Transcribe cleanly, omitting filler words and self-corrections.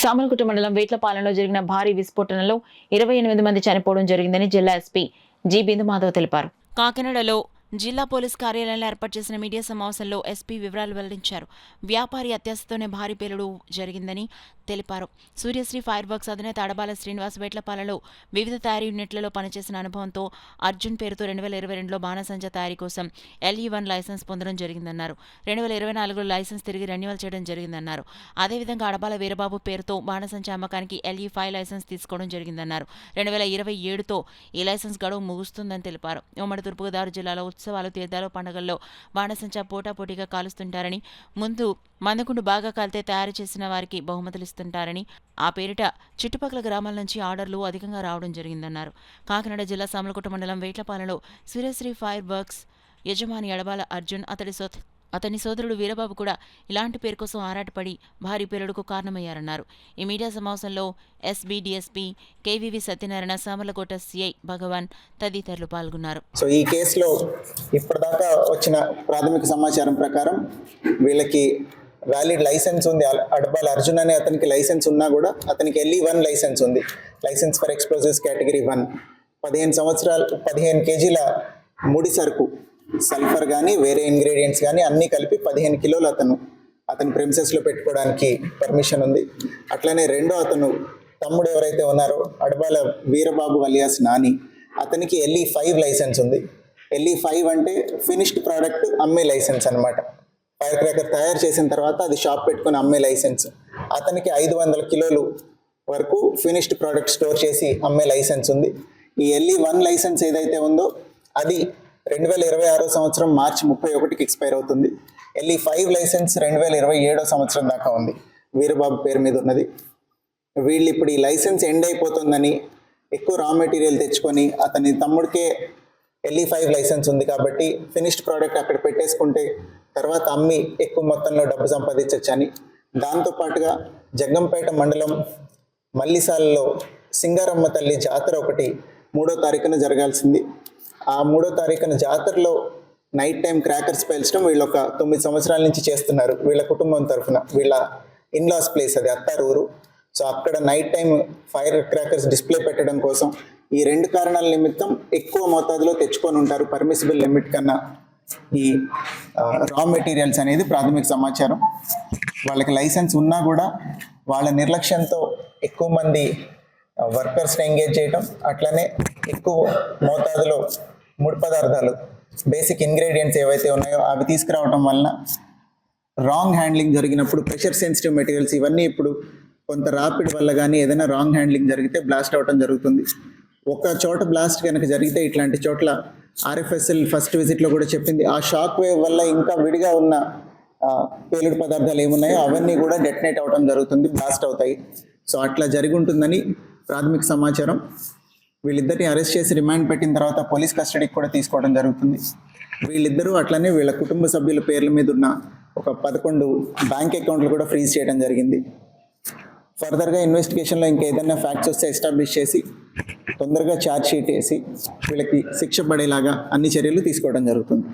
సామలకోట మండలం వేట్లపాలెంలో జరిగిన భారీ విస్ఫోటనలో 28 మంది చనిపోవడం జరిగిందని జిల్లా ఎస్పీ జి బిందుమాధవ్ తెలిపారు. కాకినాడలో జిల్లా పోలీస్ కార్యాలయంలో ఏర్పాటు చేసిన మీడియా సమావేశంలో ఎస్పీ వివరాలు వెల్లడించారు. వ్యాపారి అత్యాశతోనే భారీ పేలుడు జరిగిందని తెలిపారు. సూర్యశ్రీ ఫైర్ వర్క్స్ అధినేత అడబాల శ్రీనివాస్ వేట్లపాలెంలో వివిధ తయారీ యూనిట్లలో పనిచేసిన అనుభవంతో అర్జున్ పేరుతో 2022లో బాణసంచా తయారీ కోసం LE1 లైసెన్స్ పొందడం జరిగిందన్నారు. 2024లో లైసెన్స్ తిరిగి రెన్యువల్ చేయడం జరిగిందన్నారు. అదేవిధంగా అడబాల వీరబాబు పేరుతో బాణసంచా అమ్మకానికి LE5 లైసెన్స్ తీసుకోవడం జరిగిందన్నారు. 2027తో ఈ లైసెన్స్ గడువు ముగుస్తుందని తెలిపారు. ఉమ్మడి తూర్పుగోదావరి జిల్లాలో ఉత్సవాలు, తీర్థాలు, పండుగల్లో బాణసంచా పోటాపోటీగా కాలుస్తుంటారని, ముందు మందుగుండు బాగా కాలితే తయారు చేసిన వారికి బహుమతులు ఇస్తుంటారని, ఆ పేరిట చుట్టుపక్కల గ్రామాల నుంచి ఆర్డర్లు అధికంగా రావడం జరిగిందన్నారు. కాకినాడ జిల్లా సామలకోట మండలం వేట్లపాలెంలో సూర్యశ్రీ ఫైర్ వర్క్స్ యజమాని అడబాల అర్జున్, అతని సోదరుడు వీరబాబు కూడా ఇలాంటి పేరు కోసం ఆరాటపడి భారీ పేలుడుకు కారణమయ్యారన్నారు. ఈ మీడియా సమావేశంలో SB DSP KVV Satyanarayana, Samarlakota CI Bhagavan తదితరులు పాల్గొన్నారు. సో ఈ కేసులో ఇప్పటిదాకా వచ్చిన ప్రాథమిక సమాచారం ప్రకారం వీళ్ళకి వ్యాలిడ్ లైసెన్స్ ఉంది. అడబాల అర్జున్ అనే అతనికి లైసెన్స్ ఉన్నా కూడా అతనికి LE1 లైసెన్స్ ఉంది, లైసెన్స్ ఫర్ ఎక్స్ప్లోజివ్స్ కేటగిరీ 1. 15 కేజీల ముడి సరుకు, సల్ఫర్ కానీ వేరే ఇంగ్రీడియంట్స్ కానీ అన్నీ కలిపి 15 కిలోలు అతని ప్రెమిసెస్లో పెట్టుకోవడానికి పర్మిషన్ ఉంది. అట్లనే అతను తమ్ముడు ఎవరైతే ఉన్నారో అడబాల వీరబాబు అలియాస్ నాని, అతనికి LE5 లైసెన్స్ ఉంది. LE5 అంటే ఫినిష్డ్ ప్రోడక్ట్ అమ్మే లైసెన్స్ అనమాట. ఫైర్ క్రాకర్ తయారు చేసిన తర్వాత అది షాప్ పెట్టుకుని అమ్మే లైసెన్స్. అతనికి 500 కిలోలు వరకు ఫినిష్డ్ ప్రోడక్ట్ స్టోర్ చేసి అమ్మే లైసెన్స్ ఉంది. ఈ LE1 లైసెన్స్ ఏదైతే ఉందో అది 2026 సంవత్సరం మార్చి 31కి ఎక్స్పైర్ అవుతుంది. LE5 లైసెన్స్ 2027 సంవత్సరం దాకా ఉంది, వీరబాబు పేరు మీద ఉన్నది. వీళ్ళు ఇప్పుడు ఈ లైసెన్స్ ఎండ్ అయిపోతుందని ఎక్కువ రా మెటీరియల్ తెచ్చుకొని, అతని తమ్ముడికే LE5 లైసెన్స్ ఉంది కాబట్టి ఫినిష్డ్ ప్రోడక్ట్ అక్కడ పెట్టేసుకుంటే తర్వాత అమ్మి ఎక్కువ మొత్తంలో డబ్బు సంపాదించవచ్చని, దాంతోపాటుగా జగ్గంపేట మండలం మల్లిసాలలో సింగారమ్మ తల్లి జాతర ఒకటి 3వ తారీఖున జరగాల్సింది. ఆ 3వ తారీఖున జాతరలో నైట్ టైం క్రాకర్స్ పేల్చడం వీళ్ళు ఒక 9 సంవత్సరాల నుంచి చేస్తున్నారు. వీళ్ళ కుటుంబం తరఫున, వీళ్ళ ఇన్లాస్ ప్లేస్ అది అత్తారు ఊరు. సో అక్కడ night time fire crackers display పెట్టడం కోసం ఈ 2 కారణాల నిమిత్తం ఎక్కువ మోతాదులో తెచ్చుకొని ఉంటారు, పర్మిసిబుల్ లిమిట్ కన్నా ఈ రా మెటీరియల్స్ అనేది ప్రాథమిక సమాచారం. వాళ్ళకి లైసెన్స్ ఉన్నా కూడా వాళ్ళ నిర్లక్ష్యంతో ఎక్కువ మంది వర్కర్స్ని ఎంగేజ్ చేయటం, అట్లనే ఎక్కువ మోతాదులో ముడి పదార్థాలు, బేసిక్ ఇంగ్రీడియంట్స్ ఏవైతే ఉన్నాయో అవి తీసుకురావటం వలన రాంగ్ హ్యాండ్లింగ్ జరిగినప్పుడు ప్రెషర్ సెన్సిటివ్ మెటీరియల్స్ ఇవన్నీ ఇప్పుడు కొంత రాపిడ్ వల్ల కానీ ఏదైనా రాంగ్ హ్యాండ్లింగ్ జరిగితే బ్లాస్ట్ అవటం జరుగుతుంది. ఒక చోట బ్లాస్ట్ కనుక జరిగితే ఇట్లాంటి చోట్ల RFSL ఫస్ట్ విజిట్లో కూడా చెప్పింది, ఆ షాక్ వేవ్ వల్ల ఇంకా విడిగా ఉన్న పేలుడు పదార్థాలు ఏమున్నాయో అవన్నీ కూడా డెటనేట్ అవటం జరుగుతుంది, బ్లాస్ట్ అవుతాయి. సో అట్లా జరిగి ఉంటుందని ప్రాథమిక సమాచారం. వీళ్ళిద్దరిని అరెస్ట్ చేసి రిమాండ్ పెట్టిన తర్వాత పోలీస్ కస్టడీకి కూడా తీసుకోవడం జరుగుతుంది. వీళ్ళిద్దరూ అట్లనే వీళ్ళ కుటుంబ సభ్యుల పేర్ల మీద ఉన్న ఒక 11 బ్యాంక్ అకౌంట్లు కూడా ఫ్రీజ్ చేయడం జరిగింది. ఫర్దర్గా ఇన్వెస్టిగేషన్లో ఇంకా ఏదైనా ఫ్యాక్ట్స్ వస్తే ఎస్టాబ్లిష్ చేసి తొందరగా ఛార్జ్ షీట్ వేసి వీళ్ళకి శిక్ష పడేలాగా అన్ని చర్యలు తీసుకోవడం జరుగుతుంది.